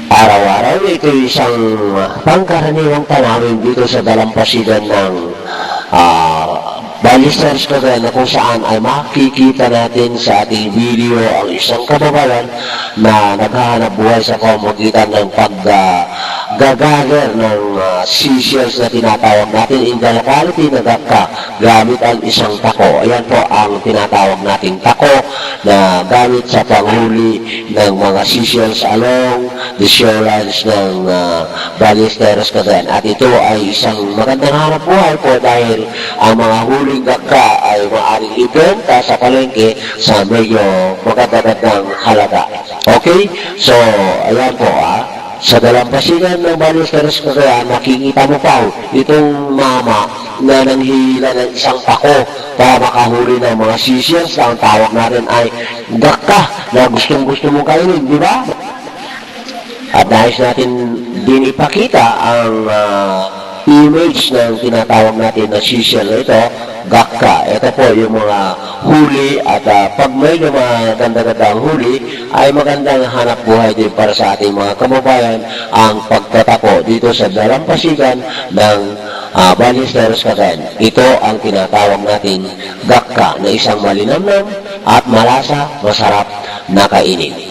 Araw-araw ito isang pangkaraniwang tanawin dito sa dalampasigan ng Ballesteros Cagayan, na kung saan ay makikita natin sa ating video ang isang kababayan na naghahanap buhay sa pamamagitan ng paggagager ng seashells na tinatawag natin in the locality na Gakka gamit ang isang tako. Ayan po ang tinatawag nating tako na gamit sa panghuli ng mga seashells along the shorelines ng Ballesteros Cagayan. At ito ay isang magandang hanap buhay po dahil ang mga huling Gakka ay maaaring ibenta sa palengke sa medyo magandang halaga. Okay? So, ayan po sa dalampasigan ng Ballesteros Cagayan, nakikita mo pa itong mama na nanghihila ng isang tako para makahuli ng mga seashells na ang tawag natin ay Gakka na gustong-gusto mong kainin, di ba? At nais natin din ipakita ang image ng tinatawag natin na seashell na ito, Gakka. Ito po yung mga huli at pag may maganda-gandang huli ay magandang hanap buhay din para sa ating mga kababayan ang pagtatako dito sa dalampasigan ng Ballesteros Cagayan. Ito ang tinatawag natin Gakka na isang malinamnam at malasa, masarap na kainin.